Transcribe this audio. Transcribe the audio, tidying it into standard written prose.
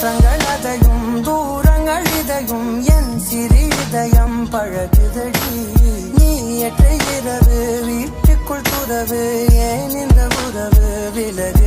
மாற்றங்கள் அதையும் தூரங்கள் இதையும் என் சிறிதயம் பழகுதடி. நீ எற்ற இரவு வீட்டுக்குள் துறவு ஏன் இந்த உறவு விலகு